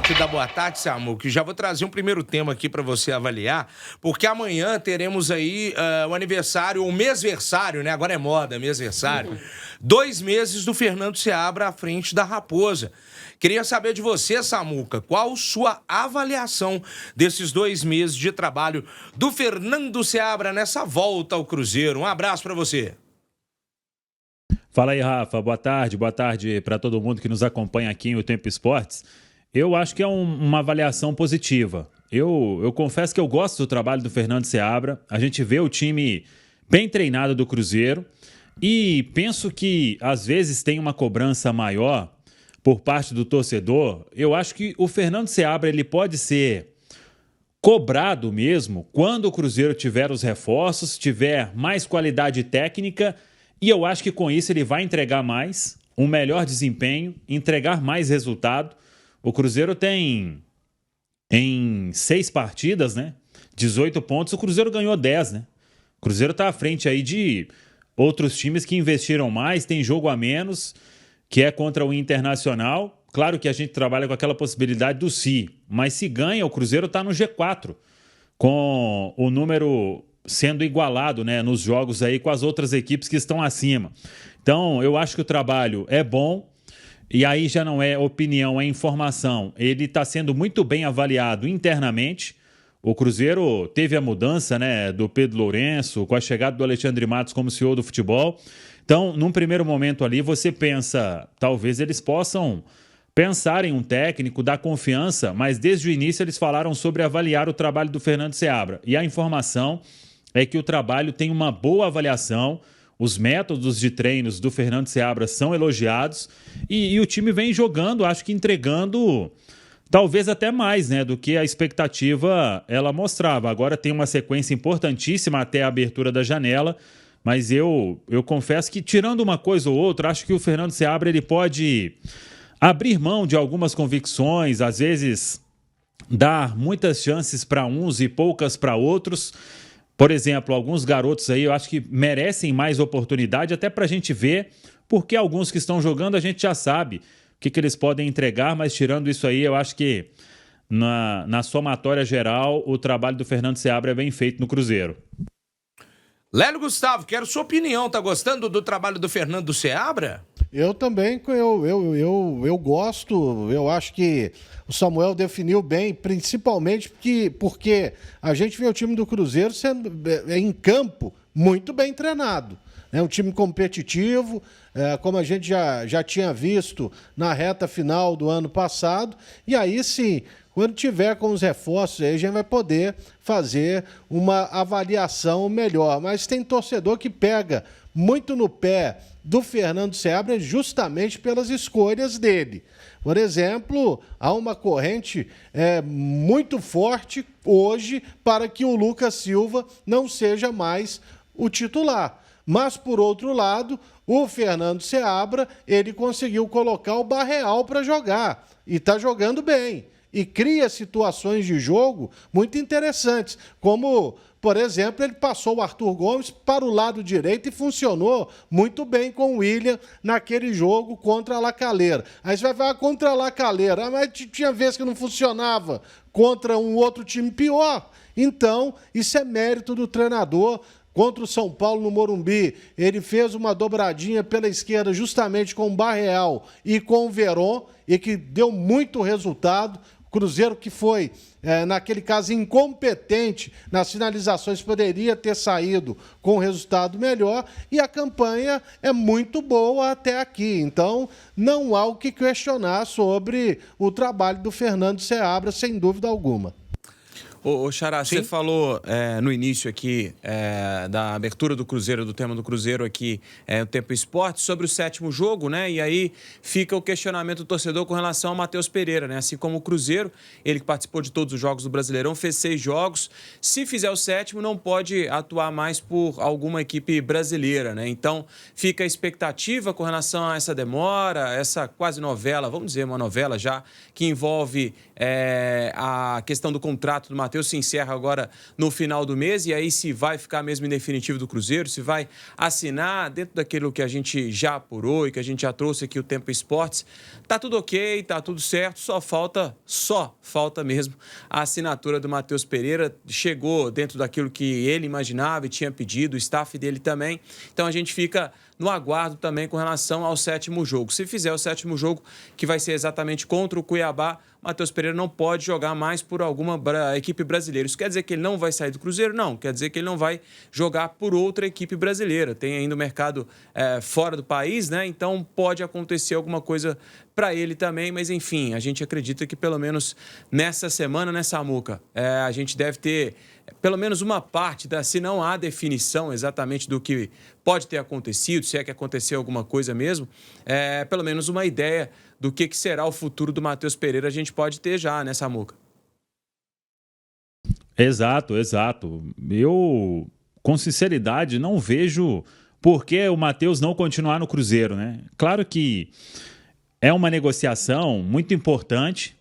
te dar boa tarde, Samuca, que já vou trazer um primeiro tema aqui para você avaliar, porque amanhã teremos aí o aniversário, o mêsversário, né? Agora é moda, mêsversário. 2 meses do Fernando Seabra à frente da Raposa. Queria saber de você, Samuca, qual sua avaliação desses 2 meses de trabalho do Fernando Seabra nessa volta ao Cruzeiro. Um abraço para você. Fala aí, Rafa. Boa tarde para todo mundo que nos acompanha aqui em O Tempo Esportes. Eu acho que é uma avaliação positiva. Eu confesso que eu gosto do trabalho do Fernando Seabra. A gente vê o time bem treinado do Cruzeiro e penso que às vezes tem uma cobrança maior por parte do torcedor. Eu acho que o Fernando Seabra ele pode ser cobrado mesmo quando o Cruzeiro tiver os reforços, tiver mais qualidade técnica, e eu acho que com isso ele vai entregar mais, um melhor desempenho, entregar mais resultado. O Cruzeiro tem em 6 partidas, né? 18 pontos, o Cruzeiro ganhou 10, né? O Cruzeiro está à frente aí de outros times que investiram mais, tem jogo a menos, que é contra o Internacional. Claro que a gente trabalha com aquela possibilidade do mas se ganha, o Cruzeiro está no G4, com o número sendo igualado, né, nos jogos aí com as outras equipes que estão acima. Então, eu acho que o trabalho é bom, e aí já não é opinião, é informação. Ele está sendo muito bem avaliado internamente. O Cruzeiro teve a mudança, né, do Pedro Lourenço, com a chegada do Alexandre Matos como CEO do futebol. Então, num primeiro momento ali, você pensa, talvez eles possam pensar em um técnico, dar confiança, mas desde o início eles falaram sobre avaliar o trabalho do Fernando Seabra. E a informação é que o trabalho tem uma boa avaliação, os métodos de treinos do Fernando Seabra são elogiados e o time vem jogando, acho que entregando talvez até mais, né, do que a expectativa ela mostrava. Agora tem uma sequência importantíssima até a abertura da janela, mas eu confesso que, tirando uma coisa ou outra, acho que o Fernando Seabra ele pode abrir mão de algumas convicções, às vezes dar muitas chances para uns e poucas para outros. Por exemplo, alguns garotos aí eu acho que merecem mais oportunidade, até para a gente ver, porque alguns que estão jogando a gente já sabe o que eles podem entregar, mas tirando isso aí, eu acho que na somatória geral, o trabalho do Fernando Seabra é bem feito no Cruzeiro. Lélio Gustavo, quero sua opinião. Tá gostando do trabalho do Fernando Seabra? Eu também, eu gosto, eu acho que o Samuel definiu bem, principalmente porque a gente vê o time do Cruzeiro sendo em campo muito bem treinado. É um time competitivo, como a gente já tinha visto na reta final do ano passado, e aí sim, quando tiver com os reforços, aí a gente vai poder fazer uma avaliação melhor. Mas tem torcedor que pega muito no pé do Fernando Seabra justamente pelas escolhas dele. Por exemplo, há uma corrente muito forte hoje para que o Lucas Silva não seja mais o titular. Mas, por outro lado, o Fernando Seabra, ele conseguiu colocar o Barreal para jogar e está jogando bem. E cria situações de jogo muito interessantes, como, por exemplo, ele passou o Arthur Gomes para o lado direito e funcionou muito bem com o William naquele jogo contra a La Calera. Aí você vai falar contra a La Calera, mas tinha vezes que não funcionava contra um outro time pior. Então, isso é mérito do treinador. Contra o São Paulo no Morumbi, ele fez uma dobradinha pela esquerda justamente com o Barreal e com o Verón, e que deu muito resultado. Cruzeiro que foi, naquele caso, incompetente nas finalizações, poderia ter saído com um resultado melhor, e a campanha é muito boa até aqui. Então, não há o que questionar sobre o trabalho do Fernando Seabra, sem dúvida alguma. Ô Xará, você falou no início aqui da abertura do Cruzeiro, do tema do Cruzeiro aqui, o Tempo Esporte, sobre o 7º jogo, né? E aí fica o questionamento do torcedor com relação ao Matheus Pereira, né? Assim como o Cruzeiro, ele que participou de todos os jogos do Brasileirão, fez 6 jogos. Se fizer o 7º, não pode atuar mais por alguma equipe brasileira, né? Então, fica a expectativa com relação a essa demora, essa quase novela, vamos dizer, uma novela já, que envolve a questão do contrato do Matheus Matheus se encerra agora no final do mês, e aí se vai ficar mesmo em definitivo do Cruzeiro, se vai assinar dentro daquilo que a gente já apurou e que a gente já trouxe aqui o Tempo Esportes. Tá tudo ok, tá tudo certo, só falta mesmo a assinatura do Matheus Pereira. Chegou dentro daquilo que ele imaginava e tinha pedido, o staff dele também. Então a gente fica no aguardo também com relação ao 7º jogo. Se fizer o 7º jogo, que vai ser exatamente contra o Cuiabá, Matheus Pereira não pode jogar mais por alguma equipe brasileira. Isso quer dizer que ele não vai sair do Cruzeiro? Não. Quer dizer que ele não vai jogar por outra equipe brasileira. Tem ainda o mercado fora do país, né? Então pode acontecer alguma coisa para ele também. Mas, enfim, a gente acredita que pelo menos nessa semana, né, Samuca, a gente deve ter pelo menos uma parte, se não há definição exatamente do que pode ter acontecido, se é que aconteceu alguma coisa mesmo, pelo menos uma ideia do que será o futuro do Matheus Pereira a gente pode ter já, né, Samuca? Exato. Eu, com sinceridade, não vejo por que o Matheus não continuar no Cruzeiro, né? Claro que é uma negociação muito importante.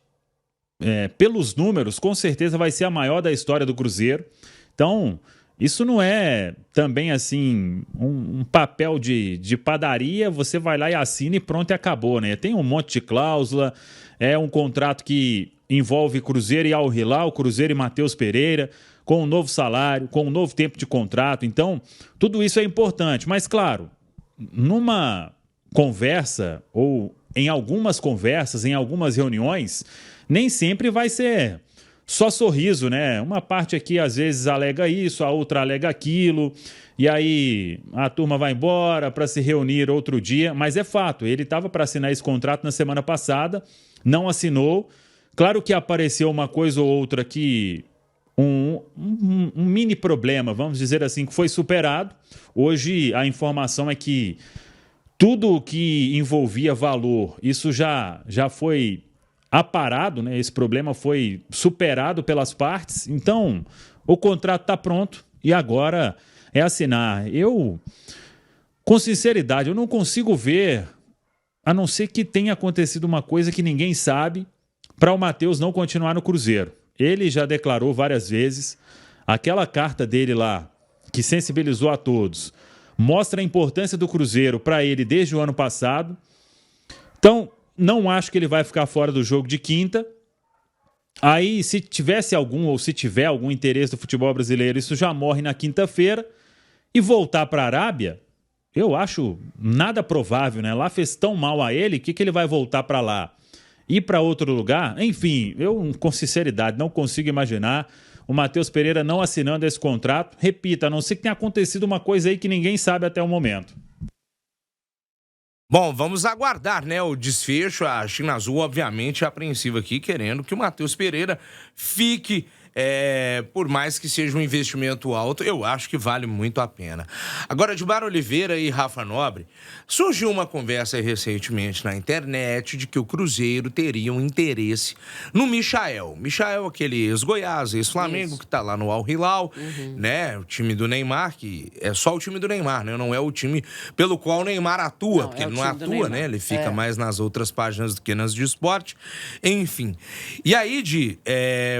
Pelos números, com certeza vai ser a maior da história do Cruzeiro. Então, isso não é também assim um papel de padaria, você vai lá e assina e pronto, e acabou, né? Tem um monte de cláusula, é um contrato que envolve Cruzeiro e Al Hilal, Cruzeiro e Matheus Pereira, com um novo salário, com um novo tempo de contrato. Então, tudo isso é importante. Mas, claro, numa conversa ou em algumas conversas, em algumas reuniões, nem sempre vai ser só sorriso, né? Uma parte aqui às vezes alega isso, a outra alega aquilo, e aí a turma vai embora para se reunir outro dia, mas é fato, ele estava para assinar esse contrato na semana passada, não assinou. Claro que apareceu uma coisa ou outra que um mini problema, vamos dizer assim, que foi superado. Hoje a informação é que tudo que envolvia valor, isso já foi aparado, né? Esse problema foi superado pelas partes. Então, o contrato está pronto e agora é assinar. Eu, com sinceridade, eu não consigo ver, a não ser que tenha acontecido uma coisa que ninguém sabe, para o Matheus não continuar no Cruzeiro. Ele já declarou várias vezes, aquela carta dele lá, que sensibilizou a todos, mostra a importância do Cruzeiro para ele desde o ano passado. Então, não acho que ele vai ficar fora do jogo de quinta. Aí, se tivesse algum ou se tiver algum interesse do futebol brasileiro, isso já morre na quinta-feira. E voltar para a Arábia, eu acho nada provável, né? Lá fez tão mal a ele, que ele vai voltar para lá? Ir para outro lugar? Enfim, eu, com sinceridade, não consigo imaginar o Matheus Pereira não assinando esse contrato. Repito, a não ser que tenha acontecido uma coisa aí que ninguém sabe até o momento. Bom, vamos aguardar, né, o desfecho. A China Azul, obviamente, é apreensiva aqui, querendo que o Matheus Pereira fique, por mais que seja um investimento alto, eu acho que vale muito a pena. Agora, Edmar Oliveira e Rafa Nobre, surgiu uma conversa recentemente na internet de que o Cruzeiro teria um interesse no Michael. Michael, aquele ex-Goiás, ex-Flamengo, que tá lá no Al Hilal, né? O time do Neymar, que é só o time do Neymar, né? Não é o time pelo qual o Neymar atua, porque ele não atua, né? Ele fica mais nas outras páginas do que nas de esporte. Enfim. E aí,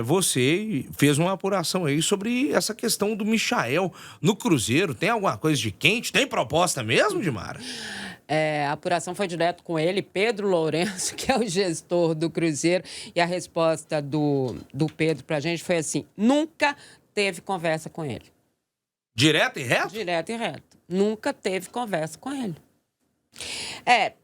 você fez uma apuração aí sobre essa questão do Michael no Cruzeiro. Tem alguma coisa de quente? Tem proposta mesmo, Dimara? A apuração foi direto com ele, Pedro Lourenço, que é o gestor do Cruzeiro, e a resposta do Pedro pra gente foi assim: nunca teve conversa com ele. Direto e reto? Direto e reto. Nunca teve conversa com ele.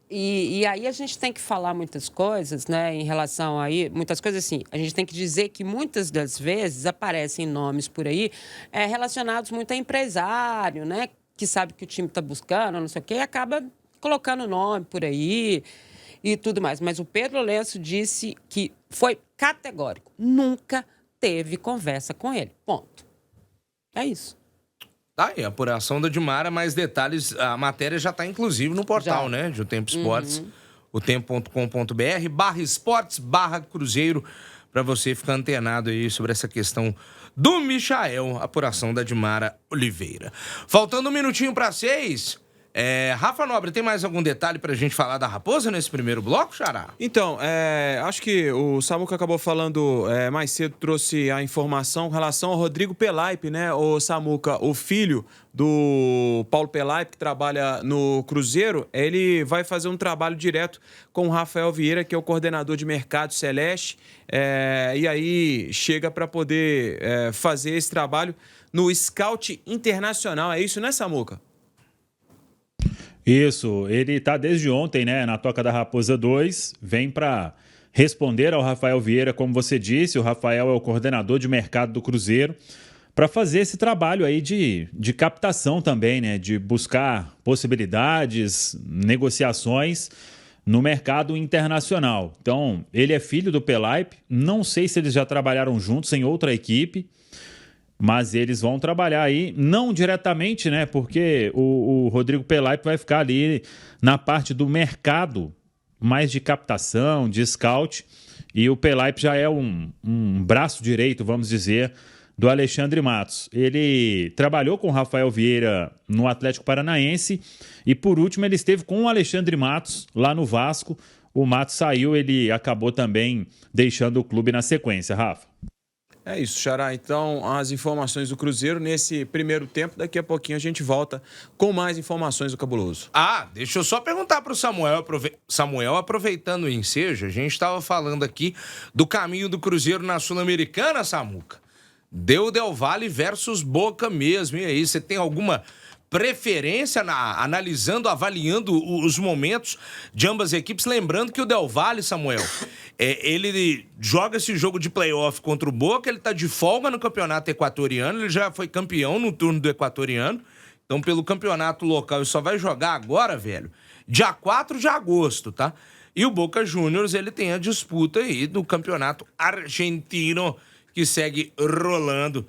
E aí a gente tem que falar muitas coisas, né, em relação a muitas coisas assim. A gente tem que dizer que muitas das vezes aparecem nomes por aí relacionados muito a empresário, né, que sabe que o time está buscando, não sei o quê, e acaba colocando nome por aí e tudo mais. Mas o Pedro Lourenço disse que foi categórico. Nunca teve conversa com ele. Ponto. É isso. Tá aí, a apuração da Dimara, mais detalhes, a matéria já tá inclusive no portal, né, de O Tempo Esportes, otempo.com.br/esportes/Cruzeiro, para você ficar antenado aí sobre essa questão do Michael, apuração da Dimara Oliveira. Faltando um minutinho para 6, Rafa Nobre, tem mais algum detalhe pra gente falar da Raposa nesse primeiro bloco, Xará? Então, acho que o Samuca acabou falando mais cedo, trouxe a informação com relação ao Rodrigo Pelaipe, né? O Samuca, o filho do Paulo Pelaipe, que trabalha no Cruzeiro, ele vai fazer um trabalho direto com o Rafael Vieira, que é o coordenador de mercado Celeste, e aí chega para poder fazer esse trabalho no Scout Internacional. É isso, né, Samuca? Isso, ele está desde ontem, né, na Toca da Raposa 2, vem para responder ao Rafael Vieira, como você disse, o Rafael é o coordenador de mercado do Cruzeiro, para fazer esse trabalho aí de captação também, né, de buscar possibilidades, negociações no mercado internacional. Então, ele é filho do Pelaipe, não sei se eles já trabalharam juntos em outra equipe, mas eles vão trabalhar aí, não diretamente, né? Porque o Rodrigo Pelaipe vai ficar ali na parte do mercado, mais de captação, de scout. E o Pelaipe já é um braço direito, vamos dizer, do Alexandre Matos. Ele trabalhou com o Rafael Vieira no Atlético Paranaense e, por último, ele esteve com o Alexandre Matos lá no Vasco. O Matos saiu, ele acabou também deixando o clube na sequência, Rafa. É isso, Xará. Então, as informações do Cruzeiro nesse primeiro tempo. Daqui a pouquinho a gente volta com mais informações do Cabuloso. Deixa eu só perguntar para o Samuel. Samuel, aproveitando o ensejo, a gente estava falando aqui do caminho do Cruzeiro na Sul-Americana, Samuca. Deu Del Valle versus Boca mesmo. E aí, você tem alguma preferência analisando, avaliando os momentos de ambas as equipes? Lembrando que o Del Valle, Samuel, ele joga esse jogo de playoff contra o Boca, ele tá de folga no campeonato equatoriano, ele já foi campeão no turno do equatoriano, então pelo campeonato local ele só vai jogar agora, velho, dia 4 de agosto, tá? E o Boca Juniors, ele tem a disputa aí do campeonato argentino que segue rolando.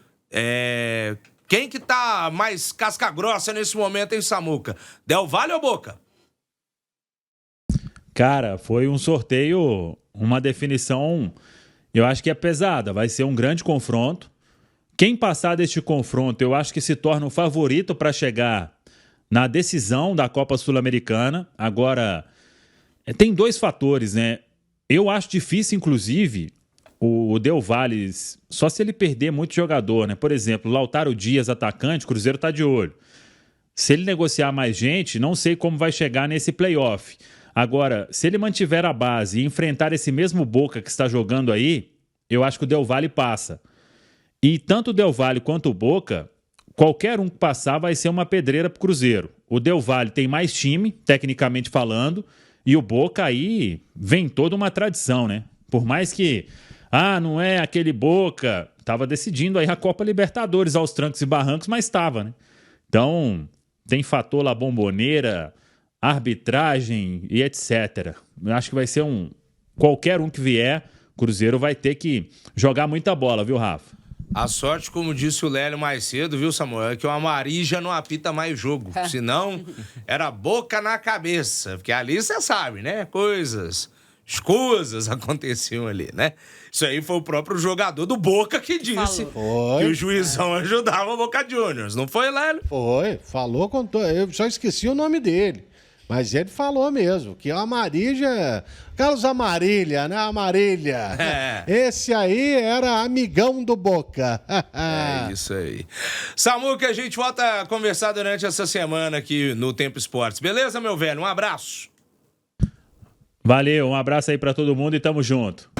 Quem que tá mais casca-grossa nesse momento, hein, Samuca? Del Valle ou Boca? Cara, foi um sorteio, uma definição, eu acho que é pesada. Vai ser um grande confronto. Quem passar deste confronto, eu acho que se torna o favorito para chegar na decisão da Copa Sul-Americana. Agora, tem dois fatores, né? Eu acho difícil, inclusive, o Del Valle, só se ele perder muito jogador, né? Por exemplo, Lautaro Dias, atacante, o Cruzeiro tá de olho. Se ele negociar mais gente, não sei como vai chegar nesse playoff. Agora, se ele mantiver a base e enfrentar esse mesmo Boca que está jogando aí, eu acho que o Del Valle passa. E tanto o Del Valle quanto o Boca, qualquer um que passar vai ser uma pedreira pro Cruzeiro. O Del Valle tem mais time, tecnicamente falando, e o Boca aí vem toda uma tradição, né? Por mais que não é aquele Boca, tava decidindo aí a Copa Libertadores aos trancos e barrancos, mas estava, né? Então, tem fator La Bombonera, arbitragem e etc. Eu acho que vai ser qualquer um que vier, Cruzeiro vai ter que jogar muita bola, viu, Rafa? A sorte, como disse o Lélio mais cedo, viu, Samuel, é que o Amari já não apita mais jogo. Senão, era boca na cabeça. Porque ali, você sabe, né? Coisas escusas aconteciam ali, né? Isso aí foi o próprio jogador do Boca que disse que o juizão ajudava o Boca Juniors. Não foi, Lélio? Foi, falou com todo. Eu só esqueci o nome dele. Mas ele falou mesmo, que o Amarília... Carlos Amarília, né? Amarília. Esse aí era amigão do Boca. É isso aí. Samuca, a gente volta a conversar durante essa semana aqui no Tempo Esportes. Beleza, meu velho? Um abraço. Valeu, um abraço aí pra todo mundo e tamo junto.